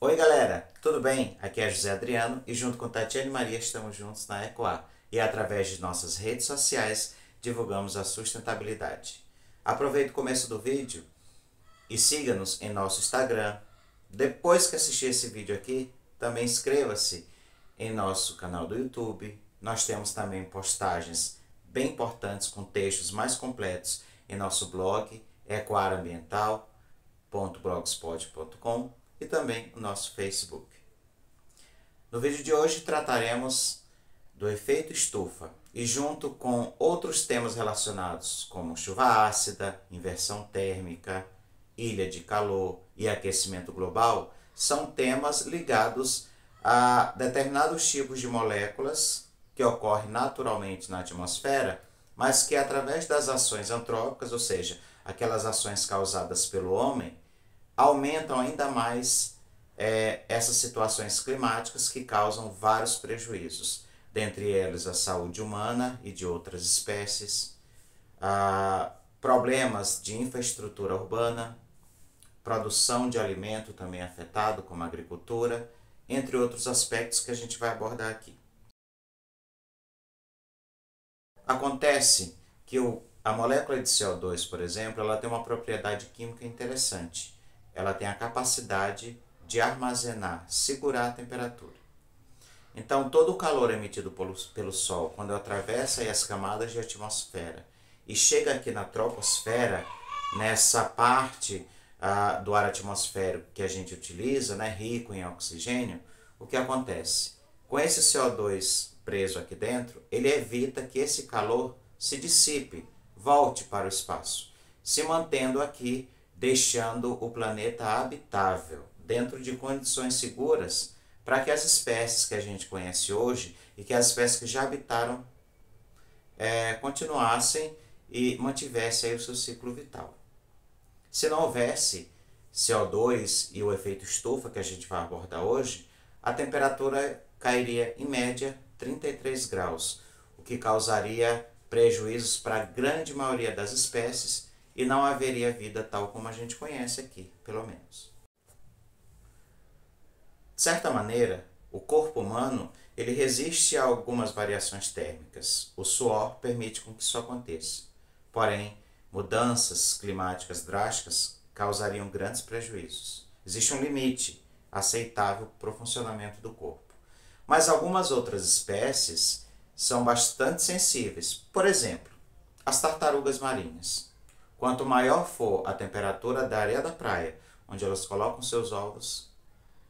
Oi galera, tudo bem? Aqui é José Adriano e junto com Tatiane Maria estamos juntos na Ecoar e através de nossas redes sociais divulgamos a sustentabilidade. Aproveite o começo do vídeo e siga-nos em nosso Instagram. Depois que assistir esse vídeo aqui, também inscreva-se em nosso canal do YouTube. Nós temos também postagens bem importantes com textos mais completos em nosso blog ecoarambiental.blogspot.com e também o nosso Facebook. No vídeo de hoje trataremos do efeito estufa e junto com outros temas relacionados como chuva ácida, inversão térmica, ilha de calor e aquecimento global, são temas ligados a determinados tipos de moléculas que ocorrem naturalmente na atmosfera, mas que através das ações antrópicas, ou seja, aquelas ações causadas pelo homem, aumentam ainda mais essas situações climáticas que causam vários prejuízos, dentre eles a saúde humana e de outras espécies, problemas de infraestrutura urbana, produção de alimento também afetado, como a agricultura, entre outros aspectos que a gente vai abordar aqui. Acontece que a molécula de CO2, por exemplo, ela tem uma propriedade química interessante. Ela tem a capacidade de armazenar, segurar a temperatura. Então, todo o calor emitido pelo Sol, quando atravessa as camadas de atmosfera e chega aqui na troposfera, nessa parte do ar atmosférico que a gente utiliza, né, rico em oxigênio, o que acontece? Com esse CO2 preso aqui dentro, ele evita que esse calor se dissipe, volte para o espaço, se mantendo aqui, deixando o planeta habitável, dentro de condições seguras, para que as espécies que a gente conhece hoje e que as espécies que já habitaram continuassem e mantivessem aí o seu ciclo vital. Se não houvesse CO2 e o efeito estufa que a gente vai abordar hoje, a temperatura cairia em média 33 graus, o que causaria prejuízos para a grande maioria das espécies e não haveria vida tal como a gente conhece aqui, pelo menos. De certa maneira, o corpo humano ele resiste a algumas variações térmicas. O suor permite com que isso aconteça. Porém, mudanças climáticas drásticas causariam grandes prejuízos. Existe um limite aceitável para o funcionamento do corpo. Mas algumas outras espécies são bastante sensíveis. Por exemplo, as tartarugas marinhas. Quanto maior for a temperatura da areia da praia, onde elas colocam seus ovos,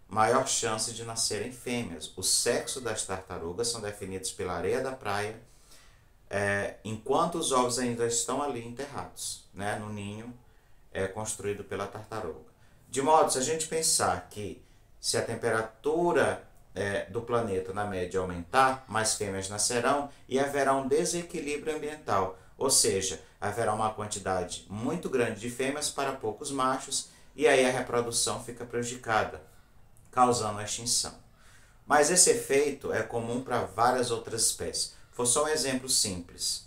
maior chance de nascerem fêmeas. O sexo das tartarugas são definidos pela areia da praia, enquanto os ovos ainda estão ali enterrados, né, no ninho construído pela tartaruga. De modo, se a gente pensar que se a temperatura do planeta na média aumentar, mais fêmeas nascerão e haverá um desequilíbrio ambiental, ou seja, haverá uma quantidade muito grande de fêmeas para poucos machos e aí a reprodução fica prejudicada, causando a extinção. Mas esse efeito é comum para várias outras espécies. Vou só um exemplo simples.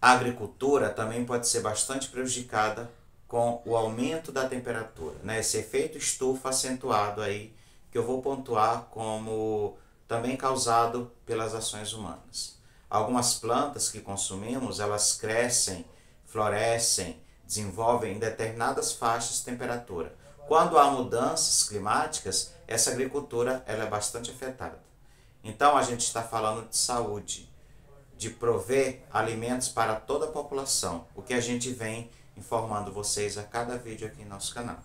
A agricultura também pode ser bastante prejudicada com o aumento da temperatura, né? Esse efeito estufa acentuado aí, que eu vou pontuar como também causado pelas ações humanas. Algumas plantas que consumimos, elas crescem, florescem, desenvolvem em determinadas faixas de temperatura. Quando há mudanças climáticas, essa agricultura ela é bastante afetada. Então a gente está falando de saúde, de prover alimentos para toda a população, o que a gente vem informando vocês a cada vídeo aqui em nosso canal.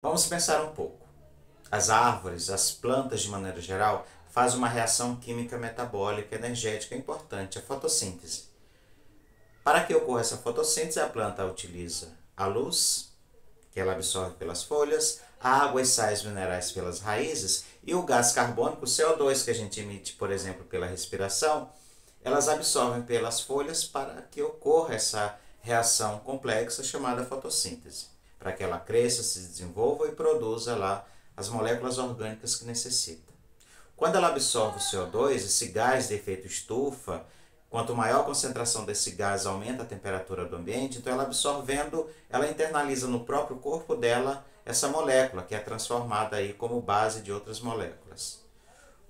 Vamos pensar um pouco. As árvores, as plantas de maneira geral, fazem uma reação química metabólica energética importante, a fotossíntese. Para que ocorra essa fotossíntese, a planta utiliza a luz, que ela absorve pelas folhas, a água e sais minerais pelas raízes e o gás carbônico, o CO2 que a gente emite, por exemplo, pela respiração, elas absorvem pelas folhas para que ocorra essa reação complexa chamada fotossíntese, para que ela cresça, se desenvolva e produza lá as moléculas orgânicas que necessita. Quando ela absorve o CO2, esse gás de efeito estufa, quanto maior a concentração desse gás aumenta a temperatura do ambiente, então ela absorvendo, ela internaliza no próprio corpo dela essa molécula que é transformada aí como base de outras moléculas.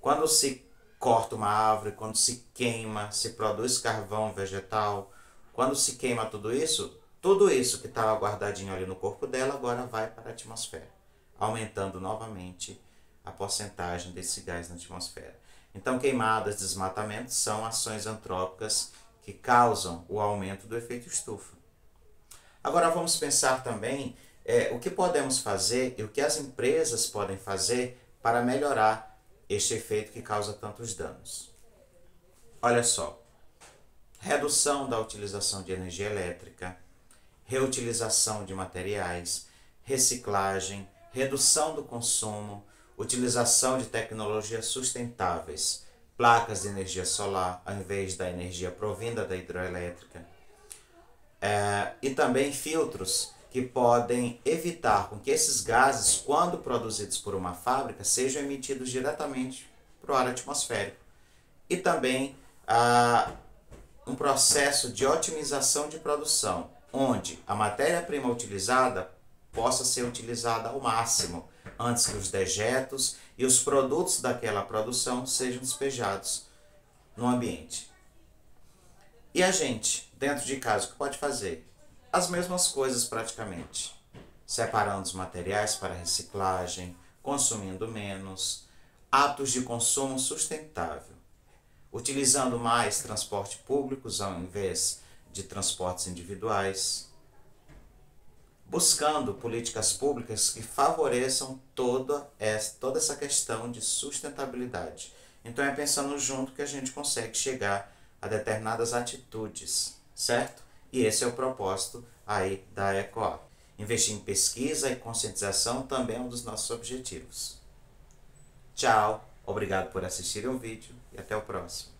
Quando se corta uma árvore, quando se queima, se produz carvão vegetal, quando se queima tudo isso que estava guardadinho ali no corpo dela agora vai para a atmosfera, aumentando novamente a porcentagem desse gás na atmosfera. Então, queimadas, desmatamentos são ações antrópicas que causam o aumento do efeito estufa. Agora vamos pensar também o que podemos fazer e o que as empresas podem fazer para melhorar este efeito que causa tantos danos. Olha só, redução da utilização de energia elétrica, reutilização de materiais, reciclagem, redução do consumo, utilização de tecnologias sustentáveis, placas de energia solar ao invés da energia provinda da hidroelétrica, e também filtros que podem evitar com que esses gases, quando produzidos por uma fábrica, sejam emitidos diretamente para o ar atmosférico. E também um processo de otimização de produção, onde a matéria-prima utilizada possa ser utilizada ao máximo, antes que os dejetos e os produtos daquela produção sejam despejados no ambiente. E a gente, dentro de casa, o que pode fazer? As mesmas coisas praticamente. Separando os materiais para reciclagem, consumindo menos, hábitos de consumo sustentável, utilizando mais transporte públicos ao invés de transportes individuais, buscando políticas públicas que favoreçam toda essa questão de sustentabilidade. Então é pensando junto que a gente consegue chegar a determinadas atitudes, certo? E esse é o propósito aí da EcoA. Investir em pesquisa e conscientização também é um dos nossos objetivos. Tchau, obrigado por assistir o vídeo e até o próximo.